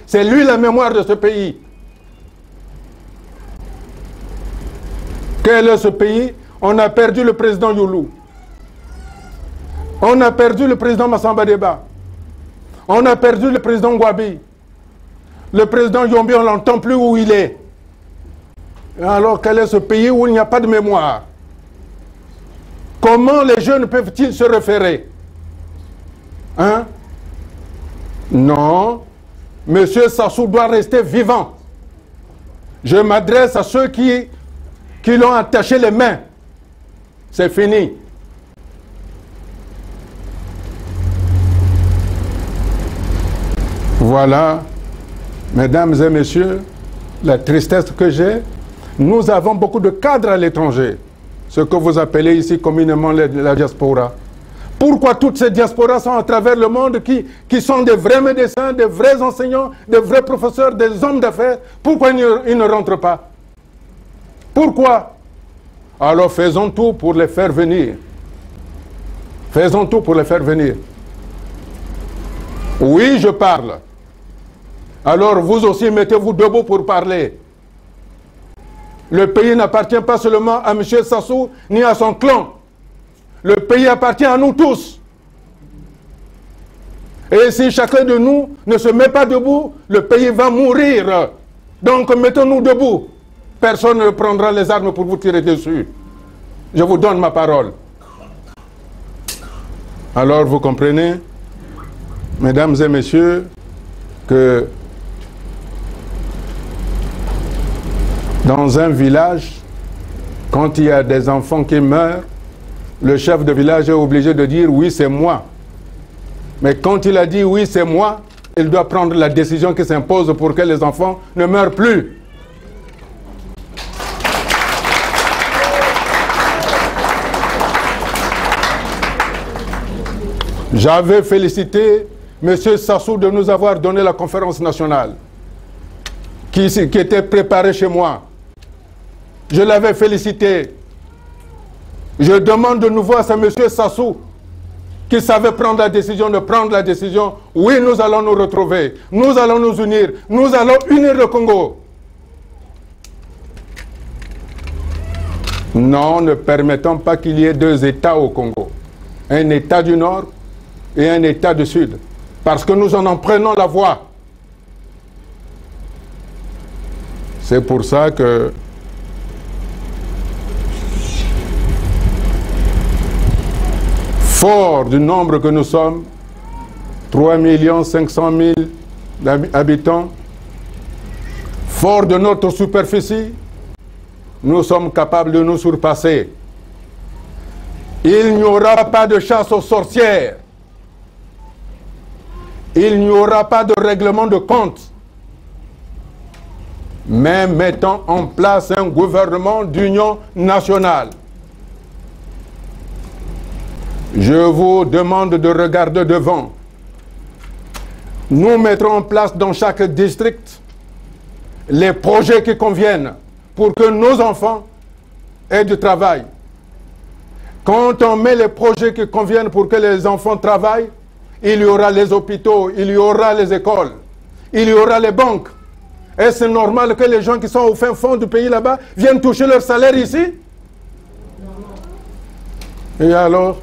C'est lui la mémoire de ce pays. Quel est ce pays? On a perdu le président Youlou. On a perdu le président Massamba Deba. On a perdu le président Gwabi. Le président Yombi, on ne l'entend plus où il est. Alors, quel est ce pays où il n'y a pas de mémoire? Comment les jeunes peuvent-ils se référer? Hein? Non. Monsieur Sassou doit rester vivant. Je m'adresse à ceux qui l'ont attaché les mains. C'est fini. Voilà, mesdames et messieurs, la tristesse que j'ai. Nous avons beaucoup de cadres à l'étranger, ce que vous appelez ici communément la diaspora. Pourquoi toutes ces diasporas sont à travers le monde qui sont des vrais médecins, des vrais enseignants, des vrais professeurs, des hommes d'affaires? Pourquoi ils ne rentrent pas? Pourquoi? Alors faisons tout pour les faire venir. Faisons tout pour les faire venir. Oui, je parle. Alors vous aussi mettez-vous debout pour parler. Le pays n'appartient pas seulement à M. Sassou ni à son clan. Le pays appartient à nous tous. Et si chacun de nous ne se met pas debout, le pays va mourir. Donc mettons-nous debout. Personne ne prendra les armes pour vous tirer dessus. Je vous donne ma parole. Alors vous comprenez, mesdames et messieurs, que dans un village, quand il y a des enfants qui meurent, le chef de village est obligé de dire « oui, c'est moi ». Mais quand il a dit « oui, c'est moi », il doit prendre la décision qui s'impose pour que les enfants ne meurent plus. J'avais félicité M. Sassou de nous avoir donné la conférence nationale qui était préparée chez moi. Je l'avais félicité. Je demande de nouveau à ce M. Sassou qui savait prendre la décision, de prendre la décision. Oui, nous allons nous retrouver. Nous allons nous unir. Nous allons unir le Congo. Non, ne permettons pas qu'il y ait deux États au Congo. Un État du Nord et un État du Sud. Parce que nous en prenons la voie. C'est pour ça que fort du nombre que nous sommes, 3 500 000 habitants, fort de notre superficie, nous sommes capables de nous surpasser. Il n'y aura pas de chasse aux sorcières. Il n'y aura pas de règlement de compte. Mais mettons en place un gouvernement d'union nationale. Je vous demande de regarder devant. Nous mettrons en place dans chaque district les projets qui conviennent pour que nos enfants aient du travail. Quand on met les projets qui conviennent pour que les enfants travaillent, il y aura les hôpitaux, il y aura les écoles, il y aura les banques. Est-ce normal que les gens qui sont au fin fond du pays là-bas viennent toucher leur salaire ici? Et alors?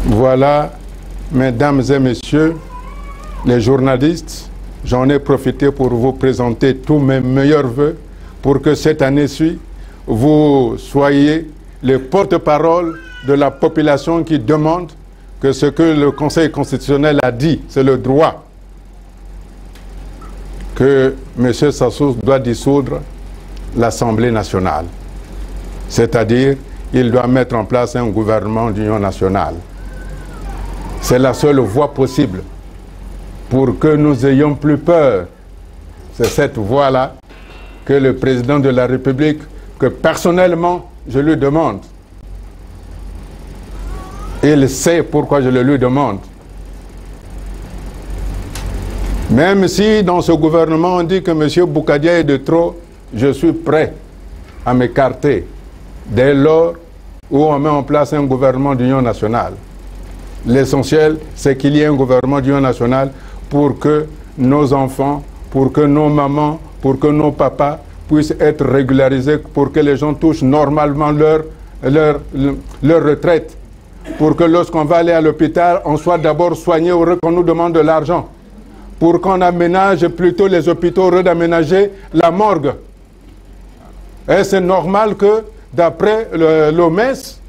Voilà, mesdames et messieurs, les journalistes, j'en ai profité pour vous présenter tous mes meilleurs vœux pour que cette année-ci, vous soyez les porte-parole de la population qui demande que ce que le Conseil constitutionnel a dit, c'est le droit, que M. Sassou doit dissoudre l'Assemblée nationale. C'est-à-dire, il doit mettre en place un gouvernement d'union nationale. C'est la seule voie possible pour que nous ayons plus peur. C'est cette voie-là que le président de la République, que personnellement, je lui demande. Il sait pourquoi je le lui demande. Même si dans ce gouvernement on dit que M. Boukadia est de trop, je suis prêt à m'écarter dès lors où on met en place un gouvernement d'union nationale. L'essentiel, c'est qu'il y ait un gouvernement d'union nationale pour que nos enfants, pour que nos mamans, pour que nos papas puissent être régularisés, pour que les gens touchent normalement leur retraite, pour que lorsqu'on va aller à l'hôpital, on soit d'abord soigné au lieu qu'on nous demande de l'argent, pour qu'on aménage plutôt les hôpitaux au lieu d'aménager la morgue. Et c'est normal que, d'après l'OMS,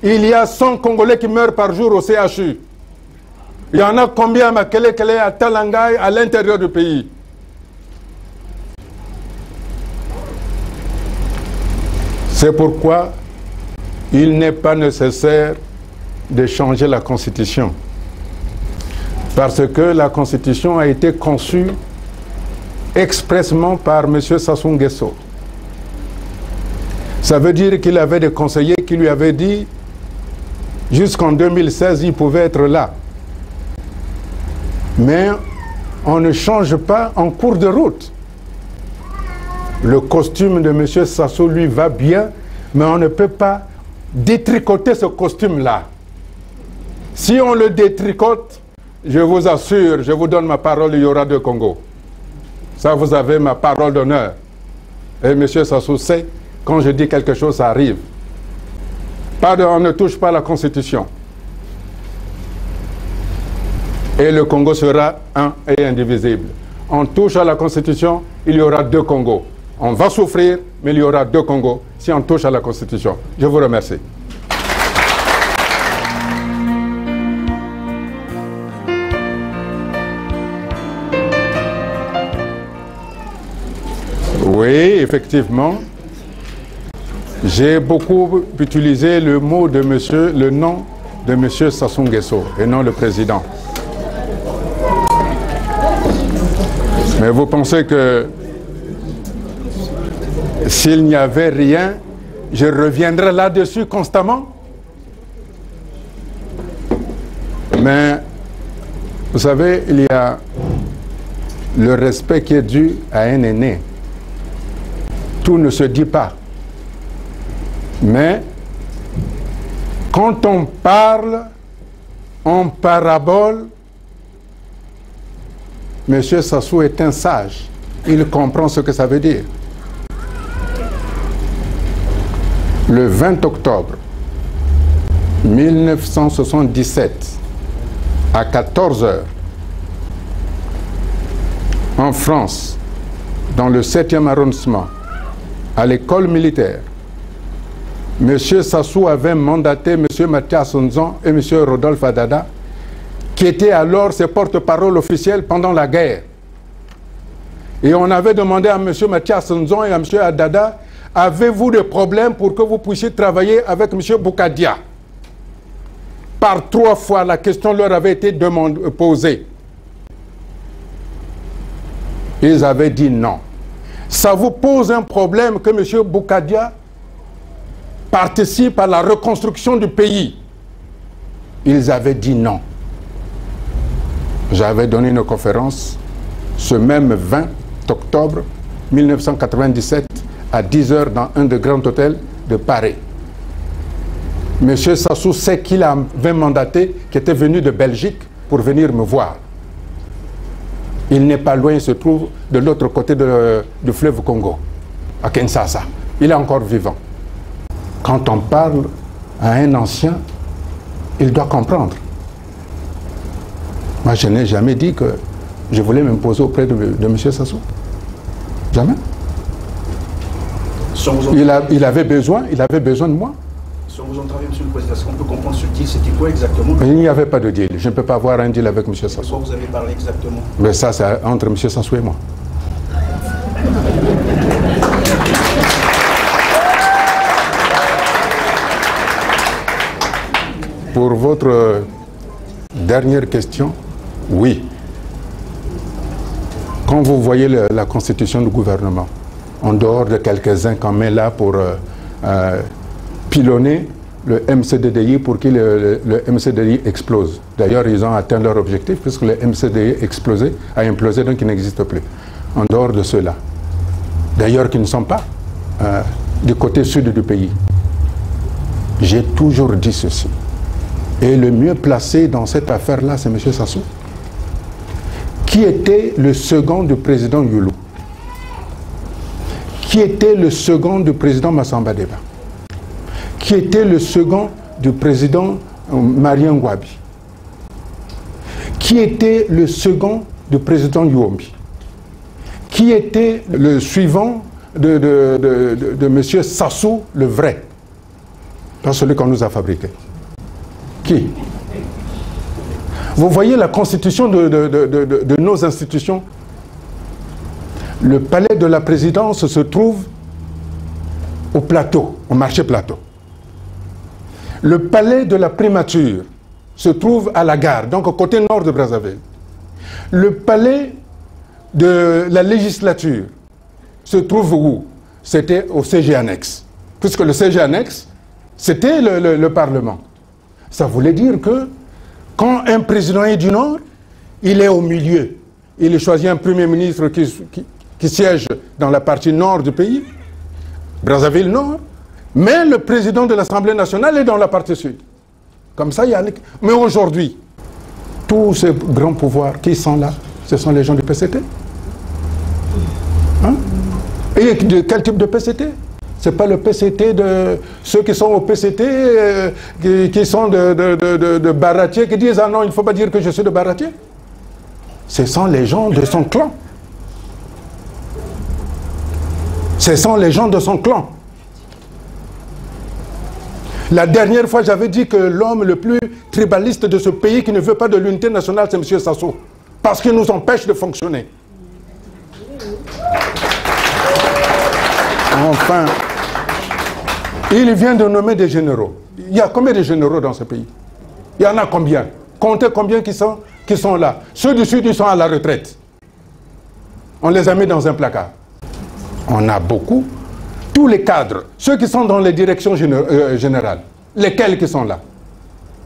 il y a 100 Congolais qui meurent par jour au CHU. Il y en a combien à Makele, à Talangay, à l'intérieur du pays? C'est pourquoi il n'est pas nécessaire de changer la Constitution. Parce que la Constitution a été conçue expressément par M. Sassou Nguesso. Ça veut dire qu'il avait des conseillers qui lui avaient dit jusqu'en 2016, il pouvait être là. Mais on ne change pas en cours de route. Le costume de M. Sassou lui va bien, mais on ne peut pas détricoter ce costume-là. Si on le détricote, je vous assure, je vous donne ma parole, il y aura 2 Congos. Ça, vous avez ma parole d'honneur. Et M. Sassou sait, quand je dis quelque chose, ça arrive. On ne touche pas à la Constitution. Et le Congo sera un et indivisible. On touche à la Constitution, il y aura 2 Congos. On va souffrir, mais il y aura 2 Congos si on touche à la Constitution. Je vous remercie. Oui, effectivement. J'ai beaucoup utilisé le nom de M. Sassou Nguesso et non le président. Mais vous pensez que s'il n'y avait rien, je reviendrais là-dessus constamment? Mais vous savez, il y a le respect qui est dû à un aîné. Tout ne se dit pas. Mais quand on parle en parabole, M. Sassou est un sage. Il comprend ce que ça veut dire. Le 20 octobre 1977, à 14 h, en France, dans le 7e arrondissement, à l'école militaire, M. Sassou avait mandaté M. Mathias Nzon et M. Rodolphe Adada, qui étaient alors ses porte-parole officiels pendant la guerre. Et on avait demandé à M. Mathias Nzon et à M. Adada, avez-vous des problèmes pour que vous puissiez travailler avec M. Boukadia? Par 3 fois, la question leur avait été posée. Ils avaient dit non. Ça vous pose un problème que M. Boukadia participe à la reconstruction du pays? Ils avaient dit non. J'avais donné une conférence ce même 20 octobre 1997 à 10 h dans un des grands hôtels de Paris. M. Sassou sait qu'il avait mandaté, qui était venu de Belgique pour venir me voir. Il n'est pas loin, il se trouve de l'autre côté du fleuve Congo, à Kinshasa. Il est encore vivant. Quand on parle à un ancien, il doit comprendre. Moi, je n'ai jamais dit que je voulais m'imposer auprès de M. Sassou. Jamais. Il avait besoin de moi. Sur vos entraves, M. le Président, est-ce qu'on peut comprendre ce deal? C'était quoi exactement? Il n'y avait pas de deal. Je ne peux pas avoir un deal avec M. Sassou. De quoi vous avez parlé exactement? Mais ça, c'est entre M. Sassou et moi. Pour votre dernière question, oui. Quand vous voyez la constitution du gouvernement, en dehors de quelques-uns qu'on met là pour pilonner le MCDDI pour que le MCDI explose. D'ailleurs, ils ont atteint leur objectif puisque le MCDI a implosé, donc il n'existe plus. En dehors de ceux-là. D'ailleurs, qui ne sont pas du côté sud du pays. J'ai toujours dit ceci. Et le mieux placé dans cette affaire-là, c'est M. Sassou. Qui était le second du président Youlou? Qui était le second du président Massamba Deba? Qui était le second du président Marien Ngouabi? Qui était le second du président Youombi? Qui était le suivant de M. Sassou, le vrai? Pas celui qu'on nous a fabriqué. Qui? Vous voyez la constitution de nos institutions. Le palais de la présidence se trouve au plateau, au marché plateau. Le palais de la primature se trouve à la gare, donc au côté nord de Brazzaville. Le palais de la législature se trouve où? C'était au CG annexe. Puisque le CG annexe, c'était le Parlement. Ça voulait dire que quand un président est du Nord, il est au milieu. Il choisit un premier ministre qui siège dans la partie nord du pays, Brazzaville Nord, mais le président de l'Assemblée nationale est dans la partie sud. Comme ça, il y a... Mais aujourd'hui, tous ces grands pouvoirs qui sont là, ce sont les gens du PCT. Hein? Et de quel type de PCT? Ce n'est pas le PCT de ceux qui sont au PCT, qui sont de Baratier, qui disent « Ah non, il ne faut pas dire que je suis de Baratier ». Ce sont les gens de son clan. Ce sont les gens de son clan. La dernière fois, j'avais dit que l'homme le plus tribaliste de ce pays qui ne veut pas de l'unité nationale, c'est M. Sassou. Parce qu'il nous empêche de fonctionner. Enfin, il vient de nommer des généraux. Il y a combien de généraux dans ce pays? Il y en a combien? Comptez combien qui sont là. Ceux du Sud, ils sont à la retraite. On les a mis dans un placard. On a beaucoup. Tous les cadres, ceux qui sont dans les directions générales, lesquels qui sont là?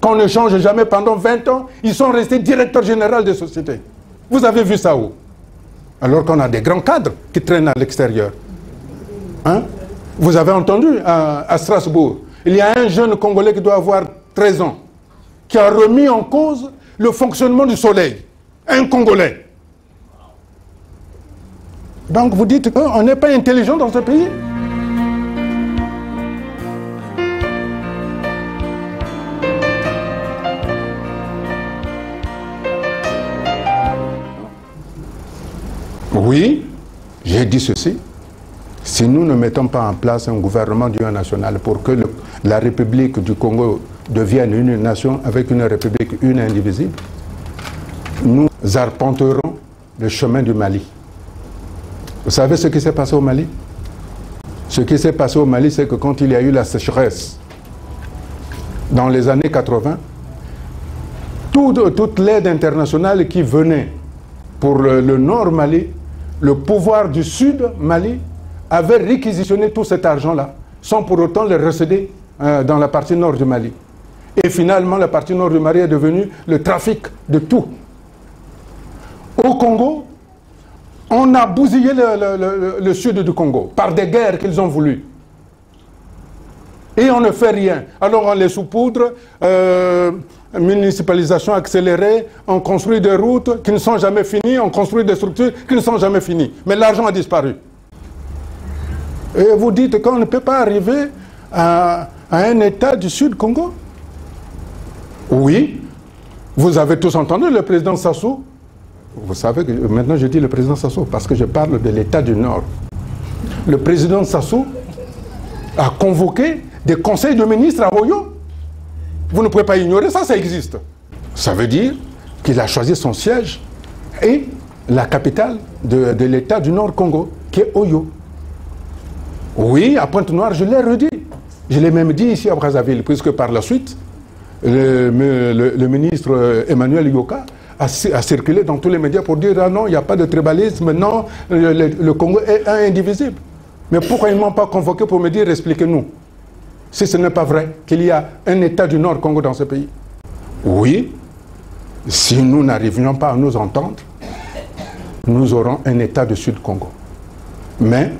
Qu'on ne change jamais pendant 20 ans, ils sont restés directeurs généraux des sociétés. Vous avez vu ça où? Alors qu'on a des grands cadres qui traînent à l'extérieur. Hein? Vous avez entendu à Strasbourg, il y a un jeune Congolais qui doit avoir 13 ans, qui a remis en cause le fonctionnement du soleil. Un Congolais. Donc vous dites qu'on n'est pas intelligent dans ce pays? Oui, j'ai dit ceci. Si nous ne mettons pas en place un gouvernement d'union nationale pour que la République du Congo devienne une nation avec une République une et indivisible, nous arpenterons le chemin du Mali. Vous savez ce qui s'est passé au Mali? Ce qui s'est passé au Mali, c'est que quand il y a eu la sécheresse, dans les années 80, toute l'aide internationale qui venait pour le nord Mali, le pouvoir du sud Mali avait réquisitionné tout cet argent-là, sans pour autant le recéder dans la partie nord du Mali. Et finalement, la partie nord du Mali est devenue le trafic de tout. Au Congo, on a bousillé le sud du Congo par des guerres qu'ils ont voulu. Et on ne fait rien. Alors on les saupoudre, municipalisation accélérée, on construit des routes qui ne sont jamais finies, on construit des structures qui ne sont jamais finies. Mais l'argent a disparu. Et vous dites qu'on ne peut pas arriver à un État du Sud Congo? Oui. Vous avez tous entendu le président Sassou. Vous savez que maintenant je dis le président Sassou parce que je parle de l'État du Nord. Le président Sassou a convoqué des conseils de ministres à Oyo. Vous ne pouvez pas ignorer ça, ça existe. Ça veut dire qu'il a choisi son siège et la capitale de l'État du Nord Congo, qui est Oyo. Oui, à Pointe-Noire, je l'ai redit. Je l'ai même dit ici à Brazzaville, puisque par la suite, le ministre Emmanuel Yoka a circulé dans tous les médias pour dire « Ah non, il n'y a pas de tribalisme, non, le Congo est indivisible ». Mais pourquoi ils ne m'ont pas convoqué pour me dire « Expliquez-nous » si ce n'est pas vrai qu'il y a un État du Nord Congo dans ce pays? Oui, si nous n'arrivions pas à nous entendre, nous aurons un État du Sud Congo. Mais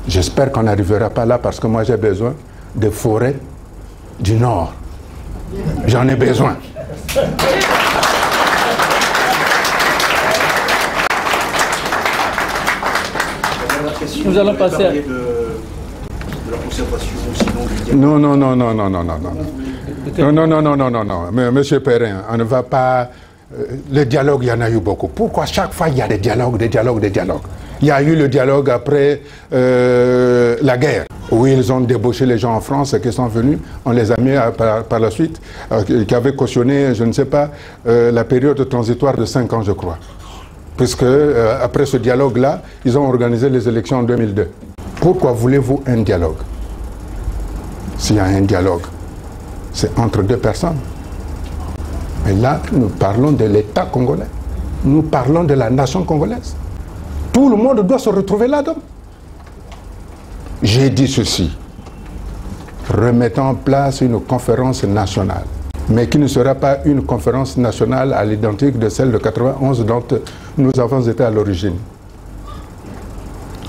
j'espère qu'on n'arrivera pas là parce que moi j'ai besoin de forêts du Nord. J'en ai besoin. Nous allons passer à... de la conservation, sinon du dialogue. Non, non, non, non, non, non, non, non. Non, non, non, non, non, non, non. Mais, monsieur Perrin, on ne va pas... le dialogue, il y en a eu beaucoup. Pourquoi chaque fois il y a des dialogues, des dialogues, des dialogues? Il y a eu le dialogue après la guerre, où ils ont débauché les gens en France qui sont venus. On les a mis par la suite, qui avaient cautionné, je ne sais pas, la période transitoire de 5 ans, je crois. Puisque après ce dialogue-là, ils ont organisé les élections en 2002. Pourquoi voulez-vous un dialogue? S'il y a un dialogue, c'est entre deux personnes. Mais là, nous parlons de l'État congolais. Nous parlons de la nation congolaise. Tout le monde doit se retrouver là-dedans. J'ai dit ceci. Remettons en place une conférence nationale, mais qui ne sera pas une conférence nationale à l'identique de celle de 91 dont nous avons été à l'origine.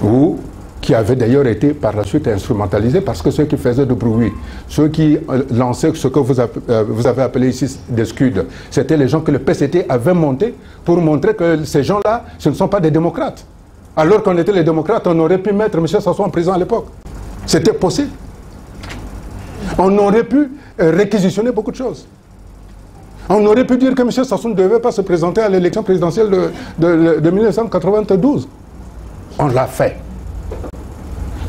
Ou qui avait d'ailleurs été par la suite instrumentalisé parce que ceux qui faisaient du bruit, ceux qui lançaient ce que vous avez appelé ici des scuds, c'était les gens que le PCT avait montés pour montrer que ces gens-là, ce ne sont pas des démocrates. Alors qu'on était les démocrates, on aurait pu mettre M. Sassou en prison à l'époque. C'était possible. On aurait pu réquisitionner beaucoup de choses. On aurait pu dire que M. Sassou ne devait pas se présenter à l'élection présidentielle de 1992. On l'a fait.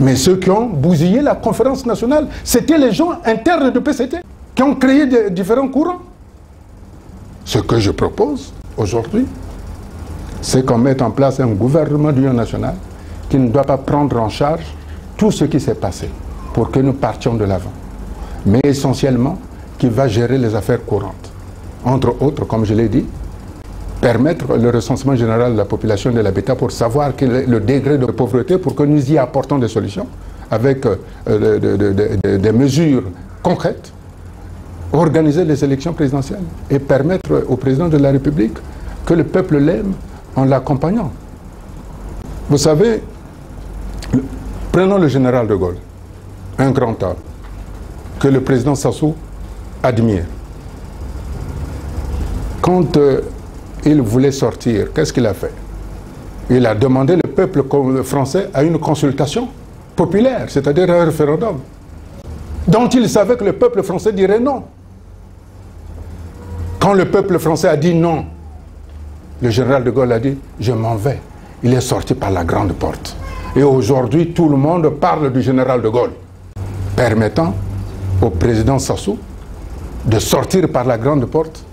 Mais ceux qui ont bousillé la conférence nationale, c'était les gens internes de PCT qui ont créé différents courants. Ce que je propose aujourd'hui, c'est qu'on mette en place un gouvernement d'union nationale qui ne doit pas prendre en charge tout ce qui s'est passé pour que nous partions de l'avant. Mais essentiellement, qui va gérer les affaires courantes. Entre autres, comme je l'ai dit, permettre le recensement général de la population de l'habitat pour savoir quel est le degré de pauvreté pour que nous y apportons des solutions avec des mesures concrètes, organiser les élections présidentielles et permettre au président de la République que le peuple l'aime en l'accompagnant. Vous savez, prenons le général de Gaulle, un grand homme que le président Sassou admire. Quand il voulait sortir, qu'est-ce qu'il a fait? Il a demandé le peuple français à une consultation populaire, c'est-à-dire un référendum, dont il savait que le peuple français dirait non. Quand le peuple français a dit non, le général de Gaulle a dit « je m'en vais ». Il est sorti par la grande porte. Et aujourd'hui, tout le monde parle du général de Gaulle, permettant au président Sassou de sortir par la grande porte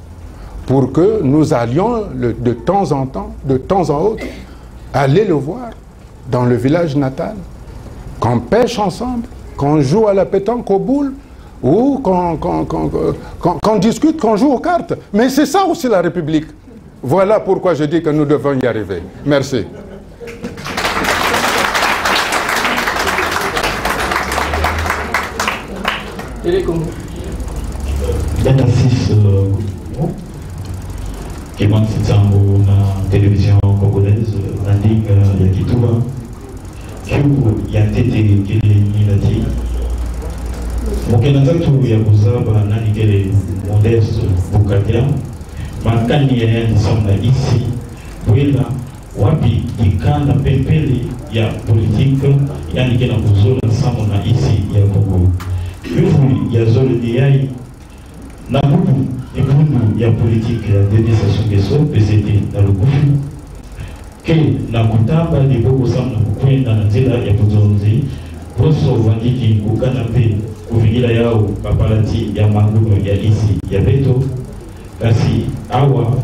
pour que nous allions de temps en temps, de temps en autre, aller le voir dans le village natal, qu'on pêche ensemble, qu'on joue à la pétanque aux boules, ou qu'on discute, qu'on joue aux cartes. Mais c'est ça aussi la République. Voilà pourquoi je dis que nous devons y arriver. Merci. Kimon Sitsango na télévision congolaise, la ligne ya Kituba, Kiu ya tete kele nilati. Mokenanza tu ya kuzaba nani kele Modeste Bukatia, makani ya nisomna isi, wela wapi ikana pempele ya politique, yani kena kuzola samo na isi ya Kongo. Kiu ya zole diyai, na bubu ibundu ya politique ya Denis Sassou Nguesso PCT na lukufu ke na kutamba ni boko samna kukwenda na nzela ya kuzonzi proso wandiki kukana pe kuvingira yao kapalati ya manguno ya isi ya beto kasi awa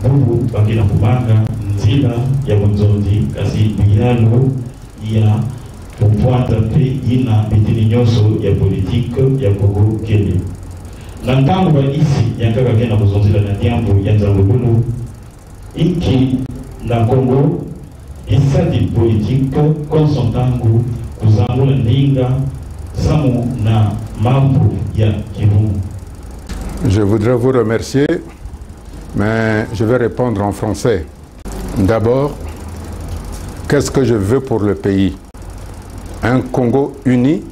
bubu bakina kumanga nzela ya mzonzi kasi biyalo ya kupwata pe ina bitini nyoso ya politique ya Kongo kele na ntango isi yankaka kena kuzonzila na diambo ya nzalubulu iki na Kongo isadi politique konsontangu kuzangula ninga samu na mambo ya kivumu. Je voudrais vous remercier, mais je vais répondre en français. D'abord, qu'est-ce que je veux pour le pays? Un Congo uni